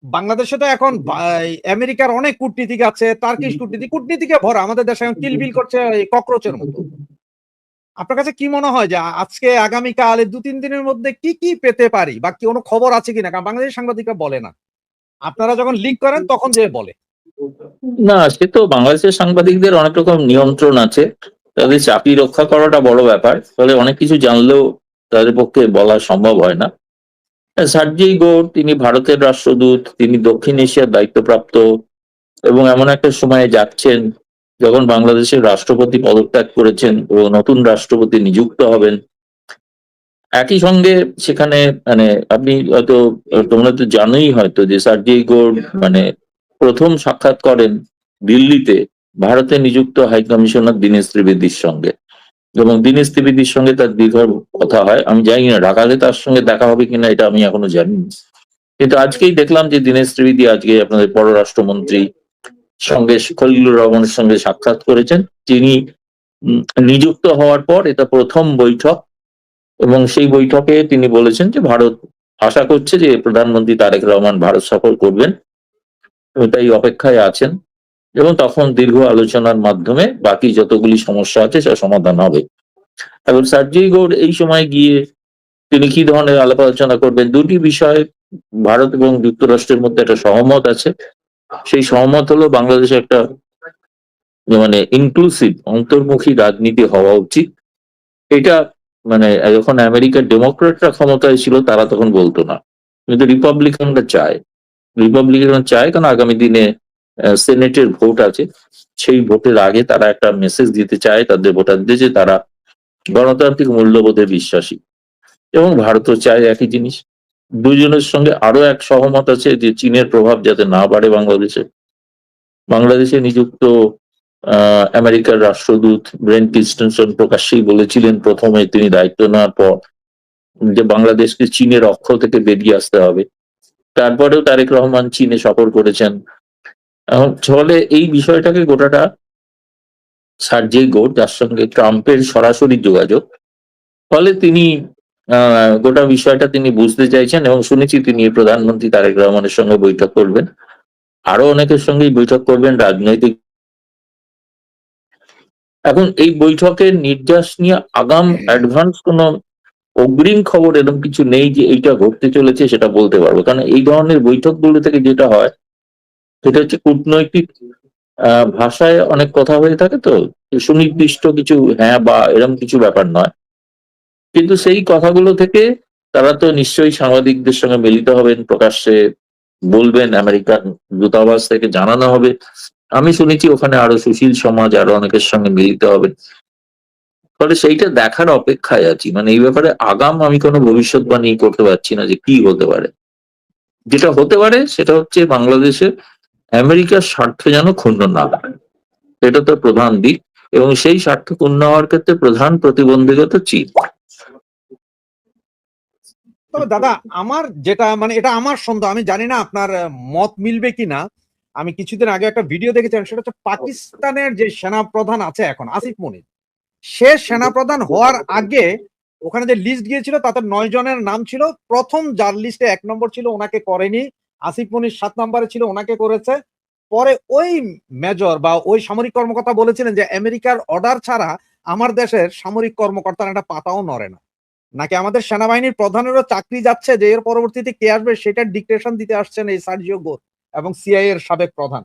বাংলাদেশে তো এখন আমেরিকার অনেক কূটনীতিক আছে, টার্কিশ কূটনীতিকে ভরা। আমাদের দেশে এখন কিলবিল করছে এই ককরোচের মতো। আপনার কাছে কি মনে হয় যে আজকে আগামীকাল ২-৩ দিনের মধ্যে কি কি পেতে পারি, বা কি কোনো খবর আছে কিনা? কারণ বাংলাদেশের সাংবাদিকরা বলে না, আপনারা যখন লিক করেন তখন যে বলে। না, সে তো বাংলাদেশের সাংবাদিকদের অনেক রকম নিয়ন্ত্রণ আছে। তাদের চাকরি রক্ষা করাটা বড় ব্যাপার, ফলে অনেক কিছু জানলেও তাদের পক্ষে বলা সম্ভব হয় না। সার্জেই গোর তিনি ভারতের রাষ্ট্রদূত, তিনি দক্ষিণ এশিয়ার দায়িত্বপ্রাপ্ত, এবং এমন একটা সময়ে যাচ্ছেন যখন বাংলাদেশের রাষ্ট্রপতি পদত্যাগ করেছেন এবং নতুন রাষ্ট্রপতি নিযুক্ত হবেন। একই সঙ্গে সেখানে মানে আপনি হয়তো, তোমরা তো জানোই হয়তো যে সার্জেই গোর মানে প্রথম সাক্ষাৎ করেন দিল্লিতে ভারতে নিযুক্ত হাই কমিশনার দীনেশ ত্রিবেদীর সঙ্গে, এবং দীনেশ ত্রিবেদীর সঙ্গে তার দীর্ঘ কথা হয়। আমি জানি না ঢাকাতে তার সঙ্গে দেখা হবে কিনা, এটা আমি এখনো জানি না। কিন্তু আজকেই দেখলাম যে দীনেশ ত্রিবেদী আজকে আপনাদের পররাষ্ট্রমন্ত্রী সঙ্গে খলিলুর রহমানের সঙ্গে সাক্ষাৎ করেছেন। তিনি নিযুক্ত হওয়ার পর এটা প্রথম বৈঠক, এবং সেই বৈঠকে তিনি বলেছেন যে ভারত আশা করছে যে প্রধানমন্ত্রী তারেক রহমান ভারত সফর করবেন, এবং তাই অপেক্ষায় আছেন, এবং তখন দীর্ঘ আলোচনার মাধ্যমে বাকি যতগুলি সমস্যা আছে সে সমাধান হবে। এবং সার্জেই গৌর এই সময় গিয়ে তিনি কি ধরনের আলাপ আলোচনা করবেন, দুটি বিষয় ভারত এবং যুক্তরাষ্ট্রের মধ্যে একটা সহমত আছে। সেই সহমত হলো বাংলাদেশে একটা মানে ইনক্লুসিভ অন্তর্মুখী রাজনীতি হওয়া উচিত। এটা মানে যখন আমেরিকার ডেমোক্রেটরা ক্ষমতায় ছিল তারা তখন বলতো না, কিন্তু রিপাবলিকানরা চায়। রিপাবলিকানরা চায় কারণ আগামী দিনে সেনেটের ভোট আছে, সেই ভোটের আগে তারা একটা মেসেজ দিতে চায় তাদের ভোটারদের যে তারা গণতান্ত্রিক মূল্যবোধে বিশ্বাসী, এবং ভারতও চায় একই জিনিস। দুজনের সঙ্গে আরো এক সহমত আছে যে চীনের প্রভাব যাতে না বাড়ে বাংলাদেশে। বাংলাদেশে নিযুক্ত আমেরিকার রাষ্ট্রদূত ব্রেন ক্রিস্টেনসন প্রকাশ্যেই বলেছিলেন প্রথমে তিনি দায়িত্ব নেওয়ার পর যে বাংলাদেশকে চীনের অক্ষ থেকে বেরিয়ে আসতে হবে। তারপরেও তারেক রহমান চীনে সফর করেছেন। ফলে এই বিষয়টাকে গোটাটা সার্জেই গোর, যার সঙ্গে ট্রাম্পের সরাসরি যোগাযোগ, ফলে তিনি গোটা বিষয়টা তিনি বুঝতে চাইছেন, এবং শুনেছি তিনি প্রধানমন্ত্রী তারেক রহমানের সঙ্গে বৈঠক করবেন, আরো অনেকের সঙ্গেই বৈঠক করবেন রাজনৈতিক। এখন এই বৈঠকের নির্যাস নিয়ে আগাম অ্যাডভান্স কোনো অগ্রিম খবর এরকম কিছু নেই যে এইটা ঘটতে চলেছে সেটা বলতে পারবো, কারণ এই ধরনের বৈঠকগুলো থেকে যেটা হয় সেটা হচ্ছে কূটনৈতিক ভাষায় অনেক কথা হয়ে থাকে, তো সুনির্দিষ্ট কিছু হ্যাঁ বা এরকম কিছু ব্যাপার নয়। কিন্তু সেই কথাগুলো থেকে তারা তো নিশ্চয়ই সাংবাদিকদের সঙ্গে মিলিত হবেন, প্রকাশ্যে বলবেন, আমেরিকান দূতাবাস থেকে জানানো হবে। আমি শুনেছি ওখানে আরো সুশীল সমাজ আরো অনেকের সঙ্গে মিলিত হবে। ফলে সেইটা দেখার অপেক্ষায় আছি, মানে এই ব্যাপারে আগাম আমি কোনো ভবিষ্যৎবাণী করতে পারছি না যে কি হতে পারে। যেটা হতে পারে সেটা হচ্ছে বাংলাদেশে আমেরিকার স্বার্থ যেন ক্ষুণ্ণ না হয়, এটা তো প্রধান দিক, এবং সেই স্বার্থ ক্ষুণ্ণ হওয়ার ক্ষেত্রে প্রধান প্রতিবন্ধকতা চীন। তবে দাদা, আমার যেটা মানে এটা আমার সন্দেহ, আমি জানি না আপনার মত মিলবে কিনা। আমি কিছুদিন আগে একটা ভিডিও দেখেছিলাম, সেটা হচ্ছে পাকিস্তানের যে সেনা প্রধান আছে এখন আসিফ মনির, সে সেনাপ্রধান হওয়ার আগে ওখানে যে লিস্ট গিয়েছিল তাতে 9 জনের নাম ছিল। প্রথম যার লিস্টে 1 নম্বর ছিল ওনাকে করেনি, আসিফ মনির 7 নম্বরে ছিল, ওনাকে করেছে। পরে ওই মেজর বা ওই সামরিক কর্মকর্তা বলেছিলেন যে আমেরিকার অর্ডার ছাড়া আমার দেশের সামরিক কর্মকর্তারা একটা পাতাও নড়ে না। নাকি আমাদের সেনাবাহিনীর প্রধানেরও চাকরি যাচ্ছে, যে এর পরবর্তীতে কে আসবে সেটার ডিক্টেশন দিতে আসছেন এই সার্জিও গোর এবং সিআইএ এর সাবেক প্রধান।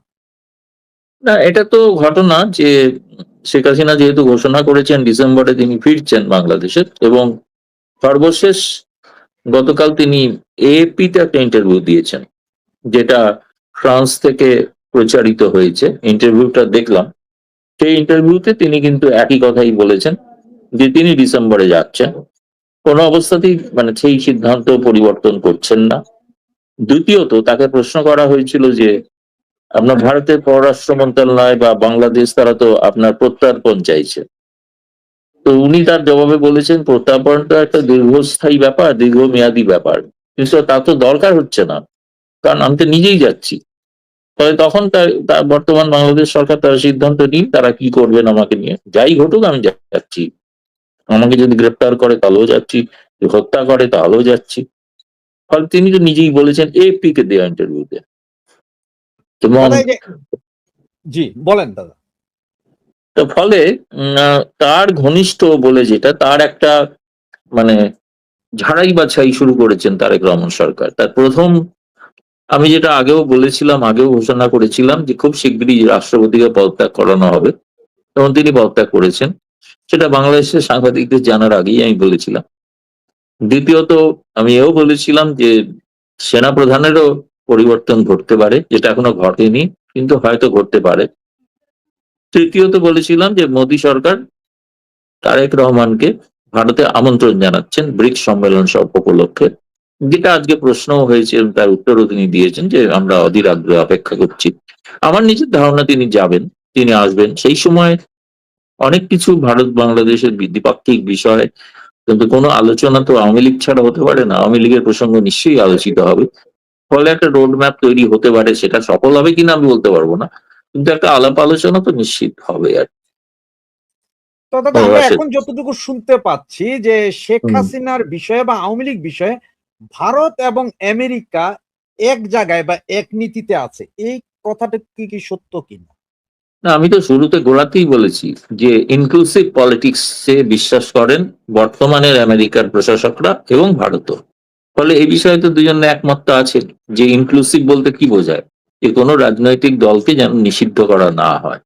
না, এটা তো ঘটনা যে শেখ হাসিনা যেহেতু ঘোষণা করেছেন ডিসেম্বরে তিনি ফিরছেন বাংলাদেশে, এবং সর্বশেষ গতকাল তিনি এএপি তে একটা ইন্টারভিউ দিয়েছেন, যেটা ফ্রান্স থেকে প্রচারিত হয়েছে। ইন্টারভিউটা দেখলাম, সেই ইন্টারভিউতে তিনি কিন্তু একই কথাই বলেছেন যে তিনি ডিসেম্বরে যাচ্ছেন, কোনো অবস্থাতেই মানে সেই সিদ্ধান্ত পরিবর্তন করছেন না। দ্বিতীয়ত তাকে প্রশ্ন করা হয়েছিল যে আপনার ভারতের পররাষ্ট্র মন্ত্রণালয় বা বাংলাদেশ তারা তো আপনার প্রত্যর্পণ চাইছে, তো উনি তার জবাবে বলেছেন প্রত্যর্পণটা একটা দীর্ঘস্থায়ী ব্যাপার, দীর্ঘমেয়াদী ব্যাপার, কিন্তু তা তো দরকার হচ্ছে না, কারণ আমি তো নিজেই যাচ্ছি। ফলে তখন তার বর্তমান বাংলাদেশ সরকার তারা সিদ্ধান্ত নিন তারা কি করবেন আমাকে নিয়ে, যাই ঘটুক আমি যাচ্ছি। আমাকে যদি গ্রেপ্তার করে তাহলেও যাচ্ছি, যদি হত্যা করে তাহলেও যাচ্ছি। ফলে তিনি তো নিজেই বলেছেন এএফপি কে দেওয়া ইন্টারভিউতে। এবং দাদা এই যে জি বলেন দাদা। তো ফলে তার ঘনিষ্ঠ বলে যেটা, তার একটা মানে ঝাড়াই বাছাই শুরু করেছেন তারেক রহমান সরকার। তার প্রথম, আমি যেটা আগেও বলেছিলাম, আগেও ঘোষণা করেছিলাম যে খুব শিগগিরই রাষ্ট্রপতিকে পদত্যাগ করানো হবে, এবং তিনি পদত্যাগ করেছেন। সেটা বাংলাদেশের সাংবাদিকদের জানার আগেই আমি বলেছিলাম। দ্বিতীয়ত, আমি এও বলেছিলাম যে সেনা প্রধানেরও পরিবর্তন ঘটতে পারে, যেটা এখনো ঘটেনি কিন্তু হয়তো ঘটতে পারে। তৃতীয়ত বলেছিলাম যে মোদী সরকার তারেক রহমানকে ভারতে আমন্ত্রণ জানাচ্ছেন ব্রিক্স সম্মেলন সব উপলক্ষে, যেটা আজকে প্রশ্নও হয়েছে এবং তার উত্তরও তিনি দিয়েছেন যে আমরা অধীর আগ্রহে অপেক্ষা করছি। আমার নিজের ধারণা তিনি যাবেন, তিনি আসবেন। সেই সময় অনেক কিছু ভারত বাংলাদেশের দ্বিপাক্ষিক বিষয়, কিন্তু কোনো আলোচনা তো আওয়ামী লীগ ছাড়া হতে পারে না। আওয়ামী লীগের প্রসঙ্গ নিশ্চয়ই আলোচিত হবে। ফলে একটা রোড ম্যাপ তৈরি হতে পারে, সেটা সফল হবে কিনা আমি বলতে পারবো না, কিন্তু একটা আলাপ আলোচনা তো নিশ্চিত হবে আর তো দাদা আমরা এখন যতটুকু শুনতে পাচ্ছি যে শেখ হাসিনার বিষয়ে বা আওয়ামী লীগ বিষয়ে ভারত এবং আমেরিকা এক জায়গায় বা এক নীতিতে আছে, এই কথাটা কি সত্য কিনা? না, আমি তো শুরুতে গোড়াতেই বলেছি যে ইনক্লুসিভ পলিটিক্সে বিশ্বাস করেন বর্তমানের আমেরিকার প্রশাসকরা এবং ভারতও। ফলে এই বিষয়ে তো দুজন একমত আছেন যে ইনক্লুসিভ বলতে কি বোঝায়, যে কোনো রাজনৈতিক দলকে যেন নিষিদ্ধ করা না হয়।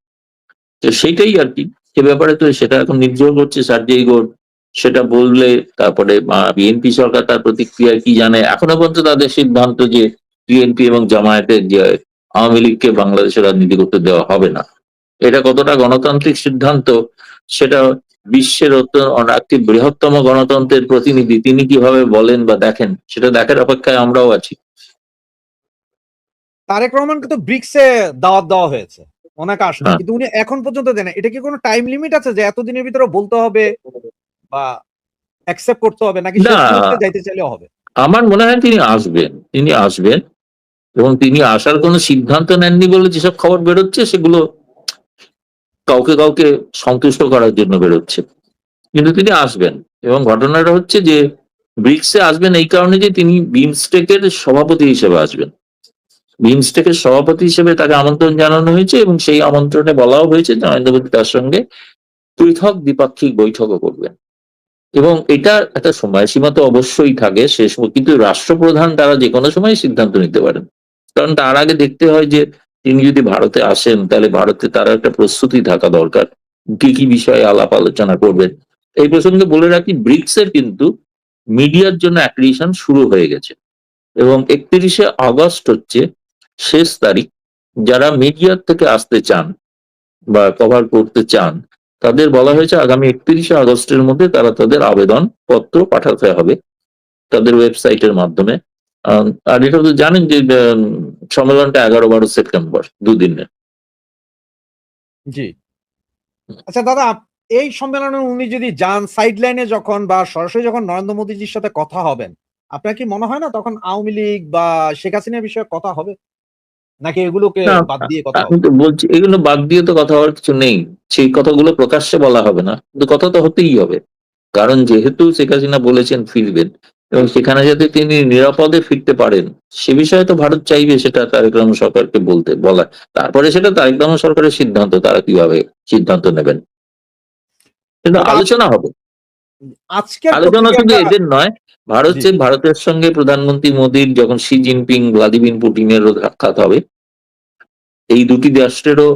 তো সেইটাই আর কি। সে ব্যাপারে তো সেটা এখন নির্ভর করছে সার্জেই গোর সেটা বললে, তারপরে বিএনপি সরকার তার প্রতিক্রিয়া কি জানে। এখনো পর্যন্ত তাদের সিদ্ধান্ত যে বিএনপি এবং জামায়াতের যে আওয়ামী লীগকে বাংলাদেশে রাজনীতি করতে দেওয়া হবে না, এটা কতটা গণতান্ত্রিক সিদ্ধান্ত, সেটা বিশ্বের একটি বৃহত্তম গণতন্ত্রের প্রতিনিধি তিনি কিভাবে বলেন বা দেখেন, সেটা দেখার অপেক্ষায় আমরাও আছি। তারেক রহমানকে তো ব্রিক্সে দাওয়াত দেওয়া হয়েছে, ওনাকে আসতে, হ্যাঁ, কিন্তু উনি এখন পর্যন্ত দেন না। এটা কি কোনো টাইম লিমিট আছে যে এতদিনের ভিতরে বলতে হবে বা অ্যাকসেপ্ট করতে হবে, নাকি না, শেষ মুহূর্তে যাইতে চাইলেও হবে? আমার মনে হয় তিনি আসবেন, তিনি আসবেন। এবং তিনি আসার কোনো সিদ্ধান্ত নেননি বলে যেসব খবর বেরোচ্ছে সেগুলো কাউকে কাউকে সন্তুষ্ট করার জন্য বেরোচ্ছে, কিন্তু তিনি আসবেন। এবং ঘটনাটা হচ্ছে যে ব্রিক্সে আসবেন এই কারণে যে তিনি বিমস্টেকের সভাপতি হিসেবে আসবেন। বিমস্টেকের সভাপতি হিসেবে তাকে আমন্ত্রণ জানানো হয়েছে, এবং সেই আমন্ত্রণে বলাও হয়েছে যে নরেন্দ্র মোদী তার সঙ্গে পৃথক দ্বিপাক্ষিক বৈঠকও করবেন। এবং এটা একটা সময়সীমা তো অবশ্যই থাকে শেষ, কিন্তু রাষ্ট্রপ্রধান তারা যে কোনো সময় সিদ্ধান্ত নিতে পারেন। কারণ তার আগে দেখতে হয় যে তিনি যদি ভারতে আসেন তাহলে ভারতে তার একটা প্রস্তুতি থাকা দরকার, কি কি বিষয়ে আলাপ আলোচনা করবেন। এই প্রসঙ্গে বলে রাখি, ব্রিক্স এর কিন্তু মিডিয়ার জন্য অ্যাক্রিডিটেশন শুরু হয়ে গেছে, এবং 31শে আগস্ট হচ্ছে শেষ তারিখ। যারা মিডিয়ার থেকে আসতে চান বা কভার করতে চান, তাদের বলা হয়েছে আগামী 31শে আগস্টের মধ্যে তারা তাদের আবেদন পত্র পাঠাতে হবে তাদের ওয়েবসাইটের মাধ্যমে। আর এটা তো জানেন যে সম্মেলনটা 11-12 সেপ্টেম্বর, দুদিনের। জি। আচ্ছা দাদা, এই সম্মেলনে উনি যদি যান, সাইড লাইনে যখন বা সরাসরি যখন নরেন্দ্র মোদীজির সাথে কথা হবেন, আপনার কি মনে হয় না তখন আওয়ামী লীগ বা শেখ হাসিনার বিষয়ে কথা হবে, নাকি এগুলোকে না, বাদ দিয়ে কথা আমি হবে? তো বলছি এগুলো বাদ দিয়ে তো কথা হওয়ার কিছু নেই। সেই কথাগুলো প্রকাশ্যে বলা হবে না, কিন্তু কথা তো হতেই হবে। কারণ যেহেতু শেখ হাসিনা বলেছেন ফিরবেন, এবং সেখানে যাতে তিনি নিরাপদে ফিরতে পারেন, সে বিষয়ে তো ভারত চাইবে সেটা তারেক রহমান সরকারকে বলা। তারপরে সেটা তারেক রহমান সরকারের সিদ্ধান্ত, তারা কিভাবে সিদ্ধান্ত নেবেন, কিন্তু দাদা আলোচনা হবে। আজকের আলোচনা শুধু পত্রিকা এদের নয়, জি ভারতের সঙ্গে প্রধানমন্ত্রী মোদীর যখন শি জিনপিং ভ্লাদিমির পুতিনেরও সাক্ষাৎ হবে, এই দুটি রাষ্ট্রেরও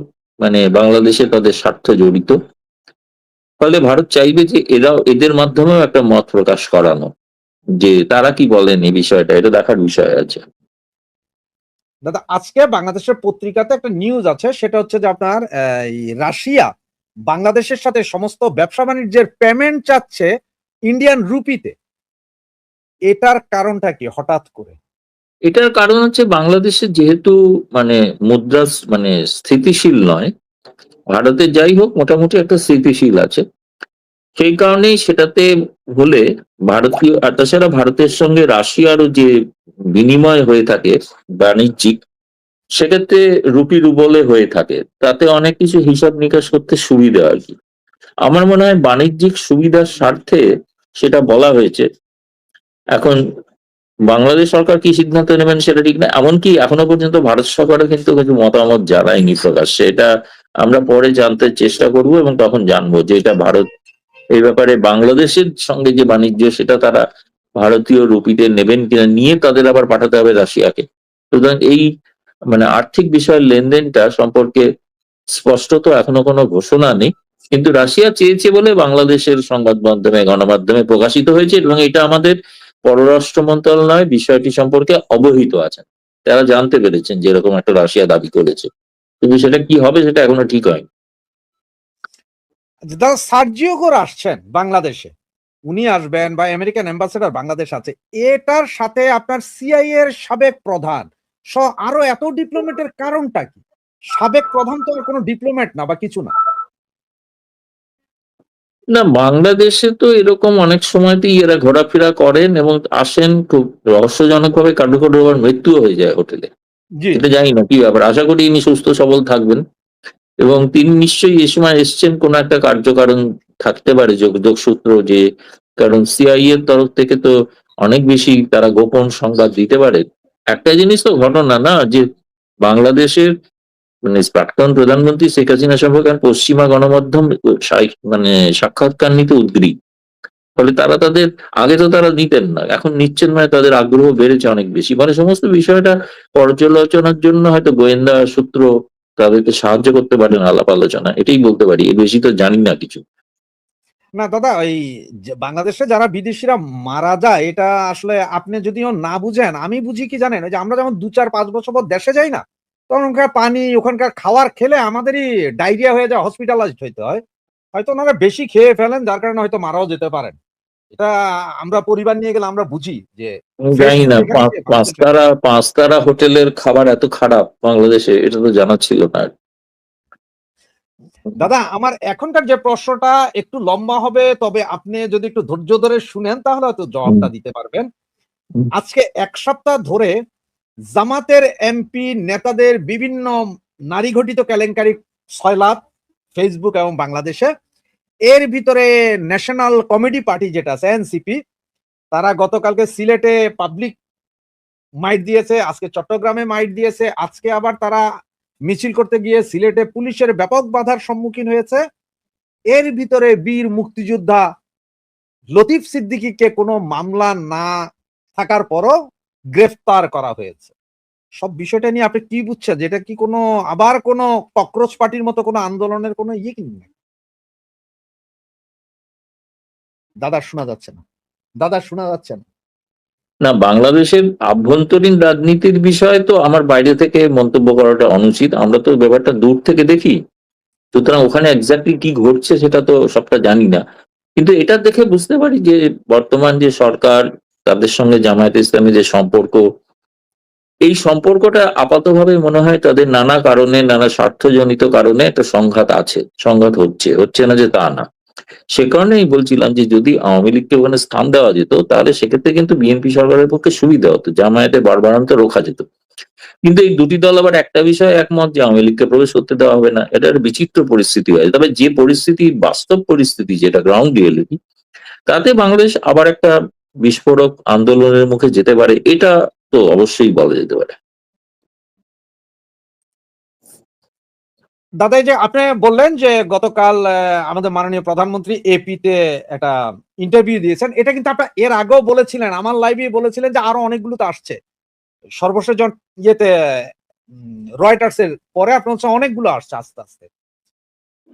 বাংলাদেশে তাদের স্বার্থ জড়িত। ফলে ভারত চাইবে যে এদের মাধ্যমেও একটা মত প্রকাশ করানো, যে তারা কি বলেন এই বিষয়টা, এটা দেখার বিষয় আছে। দাদা, আজকে বাংলাদেশের পত্রিকাতে একটা নিউজ আছে, সেটা হচ্ছে যে আপনার এই রাশিয়া বাংলাদেশের সাথে সমস্ত ব্যবসা বাণিজ্যের পেমেন্ট চাচ্ছে ইন্ডিয়ান রুপিতে। এটার কারণটা কি হঠাৎ করে? এটার কারণ হচ্ছে বাংলাদেশে যেহেতু মানে মুদ্রা স্থিতিশীল নয়, ভারতে যাই হোক মোটামুটি একটা স্থিতিশীল আছে। সেই কারণেই সেটাতে হলে ভারতীয়, আর তাছাড়া ভারতের সঙ্গে রাশিয়ারও যে বিনিময় হয়ে থাকে বাণিজ্যিক, সেক্ষেত্রে রুপি রুবলে হয়ে থাকে, তাতে অনেক কিছু হিসাব নিকাশ করতে সুবিধা আর কি। আমার মনে হয় বাণিজ্যিক সুবিধার স্বার্থে সেটা বলা হয়েছে। এখন বাংলাদেশ সরকার কি সিদ্ধান্ত নেবেন সেটা ঠিক না, এমনকি এখনো পর্যন্ত ভারত সরকারও কিন্তু কিছু মতামত জানায়নি প্রকাশ্যে। এটা আমরা পরে জানতে চেষ্টা করব এবং তখন জানবো যে এটা ভারত এই ব্যাপারে বাংলাদেশের সঙ্গে যে বাণিজ্য সেটা তারা ভারতীয় রুপিতে নেবেন কিনা, নিয়ে তাদের আবার পাঠাতে হবে রাশিয়াকে। সুতরাং এই মানে আর্থিক বিষয়ের লেনদেনটা সম্পর্কে স্পষ্টত এখনো কোনো ঘোষণা নেই, কিন্তু রাশিয়া চেয়েছে বলে বাংলাদেশের সংবাদ মাধ্যমে গণমাধ্যমে প্রকাশিত হয়েছে এবং এটা আমাদের পররাষ্ট্র মন্ত্রণালয় বিষয়টি সম্পর্কে অবহিত আছেন। তারা জানতে পেরেছেন যে এরকম একটা রাশিয়া দাবি করেছে, কিন্তু সেটা কি হবে সেটা এখনো ঠিক হয়নি। দাদা, সার্জিও ঘোর আসছেন বাংলাদেশে, উনি আসবেন বা আমেরিকান অ্যাম্বাসেডর বাংলাদেশ আছে, এটার সাথে আপনার সিআইএ এর সাবেক প্রধান সহ আরো এত ডিপ্লোমেটের কারণটা কি? সাবেক প্রধান তো আর কোনো ডিপ্লোমেট না বা কিছু না। না, বাংলাদেশে তো এরকম অনেক সময়তেই এরা ঘোরাফেরা করেন এবং আসেন, খুব রহস্যজনক ভাবে কারো কারো আবার মৃত্যু হয়ে যায় হোটেলে। জি, এটা জি। জানি না কি ব্যাপার, আশা করি ইনি সুস্থ সবল থাকবেন এবং তিনি নিশ্চয়ই এ সময় এসছেন কোনো একটা কার্যকারণ থাকতে পারে, যোগসূত্র, যে কারণ সিআইএ এর তরফ থেকে তো অনেক বেশি তারা গোপন সংবাদ দিতে পারে। একটা জিনিস তো ঘটনা না যে বাংলাদেশের মানে প্রাক্তন প্রধানমন্ত্রী শেখ হাসিনা সম্পর্কে আর পশ্চিমা গণমাধ্যম মানে সাক্ষাৎকার নিতে উদ্গ্রীব। ফলে তারা তাদের আগে তো তারা নিতেন না, এখন নিচ্ছেন, মানে তাদের আগ্রহ বেড়েছে অনেক বেশি। মানে সমস্ত বিষয়টা পর্যালোচনার জন্য হয়তো গোয়েন্দা সূত্র তাদেরকে সাহায্য করতে পারেন আলাপ আলোচনা, এটাই বলতে পারি, এর বেশি তো জানি না কিছু। না দাদা, ওই যে বাংলাদেশে যারা বিদেশিরা মারা যায় এটা আসলে আপনি যদিও না বুঝেন, আমি বুঝি কি জানেন? ওই যে আমরা যখন ২, ৪, ৫ বছর পর দেশে যাই না? তখন ওখানকার পানি, ওখানকার খাবার খেলে আমাদেরই ডায়রিয়া হয়ে যায়, হসপিটালাইজড হইতে হয়। হয়তো ওনারা বেশি খেয়ে ফেলেন যার কারণে হয়তো মারাও যেতে পারেন। এটা আমরা পরিবার নিয়ে গেলে আমরা বুঝি যে আমি ফ্রেশ জানি ফুড না এখানে খেয়ে পাঁচ বাংলাদেশে তারা পাঁচ তারা হোটেলের খাবার এত খারাপ বাংলাদেশে, এটা তো জানা ছিল না। দাদা, আমার এখনকার যে প্রশ্নটা একটু লম্বা হবে, তবে আপনি যদি একটু ধৈর্য ধরে শুনেন তাহলে হয়তো হুম, জবাবটা দিতে পারবেন। হুম, আজকে ১ সপ্তাহ ধরে জামাতের এমপি নেতাদের বিভিন্ন নারী ঘটিত কেলেঙ্কারি সয়লাব ফেসবুক এবং বাংলাদেশে। এর ভিতরে ন্যাশনাল কমেডি পার্টি যেটা আছে এনসিপি, তারা গতকালকে সিলেটে পাবলিক মাইট দিয়েছে, আজকে চট্টগ্রামে মাইট দিয়েছে, আজকে আবার তারা মিছিল করতে গিয়ে সিলেটে পুলিশের ব্যাপক বাধার সম্মুখীন হয়েছে। এর ভিতরে বীর মুক্তিযোদ্ধা লতিফ সিদ্দিকীকে কোনো মামলা না থাকার পরও গ্রেফতার করা হয়েছে। সব বিষয়টা নিয়ে আপনি কি বুঝছেন? যে এটা কি কোনো আবার কোনো ককরোচ পার্টির মতো কোনো আন্দোলনের কোনো ইয়ে কি না? দাদা শোনা যাচ্ছে না। দাদা শোনা যাচ্ছে না। না, বাংলাদেশের আভ্যন্তরীণ রাজনীতির বিষয়ে তো আমার বাইরে থেকে মন্তব্য করাটা অনুচিত, আমরা তো ব্যাপারটা দূর থেকে দেখি। সুতরাং ওখানে এক্স্যাক্টলি কি ঘটছে সেটা তো সবটা জানি না, কিন্তু এটা দেখে বুঝতে পারি যে বর্তমান যে সরকার, তাদের সঙ্গে জামায়াতে ইসলামী যে সম্পর্ক, এই সম্পর্কটা আপাতভাবে মনে হয় তাদের নানা কারণে, নানা স্বার্থজনিত কারণে একটা সংঘাত আছে, সংঘাত হচ্ছে, হচ্ছে না যে তা না। সে কারণেই বলছিলাম যে যদি আওয়ামী লীগকে ওখানে স্থান দেওয়া যেত তাহলে সেক্ষেত্রে কিন্তু বিএনপি সরকারের পক্ষে সুবিধা হতো, জামায়াতে বাড়বাড়ন্ত রোখা যেত। কিন্তু এই দুটি দল আবার একটা বিষয়ে একমত যে আওয়ামী লীগকে প্রবেশ করতে দেওয়া হবে না, এটা একটা বিচিত্র পরিস্থিতি হয়। তবে যে পরিস্থিতি, বাস্তব পরিস্থিতি যেটা গ্রাউন্ড রিয়েলিটি, তাতে বাংলাদেশ আবার একটা বিস্ফোরক আন্দোলনের মুখে যেতে পারে, এটা তো অবশ্যই বলা যেতে পারে। দাদা, এই যে আপনি বললেন যে গতকাল আমাদের মাননীয় প্রধানমন্ত্রী এপিতে একটা ইন্টারভিউ দিয়েছেন। এটা কিন্তু আপনার এর আগেও বলেছিলেন। আমার লাইভে বলেছিলেন যে আরো অনেকগুলো তো আসছে। সর্বশেষ যখন ইয়েতে রয়টার্স এর পরে আপনার হচ্ছে অনেকগুলো আসছে আস্তে, আস্তে।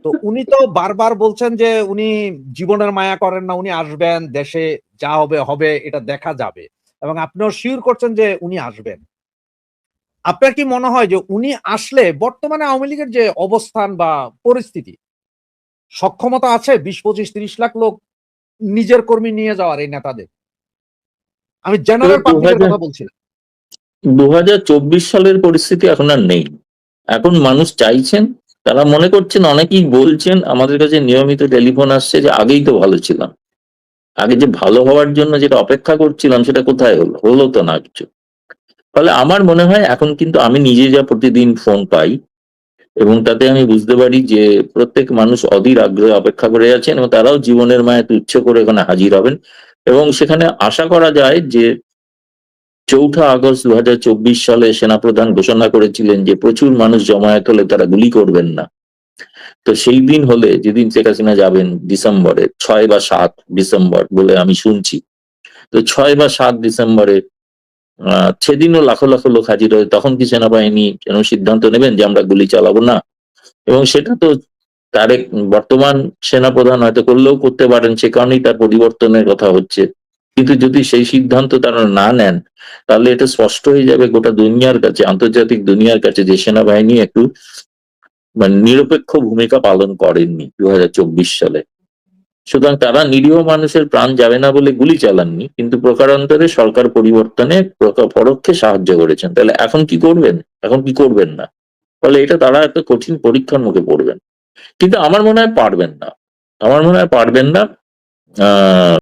তো উনি তো বারবার বলছেন যে উনি জীবনের মায়া করেন না, উনি আসবেন, দেশে যা হবে হবে এটা দেখা যাবে। এবং আপনিও সিউর করছেন যে উনি আসবেন। আপনার কি মনে হয় যে উনি আসলে বর্তমানে আওয়ামী লীগের যে অবস্থান বা পরিস্থিতি, সক্ষমতা আছে ২০, ২৫, ৩০ লাখ লোক নিজের কর্মী নিয়ে যাওয়ার এই নেতাদের? আমি জেনারেল দু পাবলিক এর হাজার কথা বলছি না। ২০২৪ সালের পরিস্থিতি এখন আর নেই। এখন মানুষ চাইছেন, তারা মনে করছেন, অনেকেই বলছেন, আমাদের কাছে নিয়মিত টেলিফোন আসছে যে আগেই তো ভালো ছিলাম, আগে যে ভালো হওয়ার জন্য যেটা অপেক্ষা করছিলাম সেটা কোথায় হলো, হলো তো না কিছু। ফলে আমার মনে হয় এখন কিন্তু আমি নিজে যা প্রতিদিন ফোন পাই এবং তাতে আমি বুঝতে পারি যে প্রত্যেক মানুষ অধীর আগ্রহে অপেক্ষা করে আছেন এবং তারাও জীবনের মায়া তুচ্ছ করে এখানে হাজির হবেন এবং সেখানে আশা করা যায় যে 4 আগস্ট 2024 সালে সেনাপ্রধান ঘোষণা করেছিলেন যে প্রচুর মানুষ জমায়েত হলে তারা গুলি করবেন না। তো সেই দিন হলে, যেদিন শেখ হাসিনা যাবেন ডিসেম্বরে, 6 বা 7 ডিসেম্বর বলে আমি শুনছি, তো 6 বা 7 ডিসেম্বরে সেদিনও লাখো লাখো লোক হাজির হয়, তখন কি সেনাবাহিনী কেন সিদ্ধান্ত নেবেন যে আমরা গুলি চালাবো না? এবং সেটা তো তারেক বর্তমান সেনাপ্রধান হয়তো করলেও করতে পারেন, সে কারণেই তার পরিবর্তনের কথা হচ্ছে। কিন্তু যদি সেই সিদ্ধান্ত তারা না নেন, তাহলে এটা স্পষ্ট হয়ে যাবে গোটা দুনিয়ার কাছে, আন্তর্জাতিক দুনিয়ার কাছে, যে সেনাবাহিনী একটু মানে নিরপেক্ষ ভূমিকা পালন করেননি 2024 সালে। সুতরাং তারা নিরীহ মানুষের প্রাণ যাবে না বলে গুলি চালাননি, কিন্তু প্রকারান্তরে সরকার পরিবর্তনে পরোক্ষে সাহায্য করেছেন। তাহলে এখন কি করবেন? এখন কি করবেন না? ফলে এটা তারা একটা কঠিন পরীক্ষার মুখে পড়বেন। কিন্তু আমার মনে হয় পারবেন না। আমার মনে হয় পারবেন না।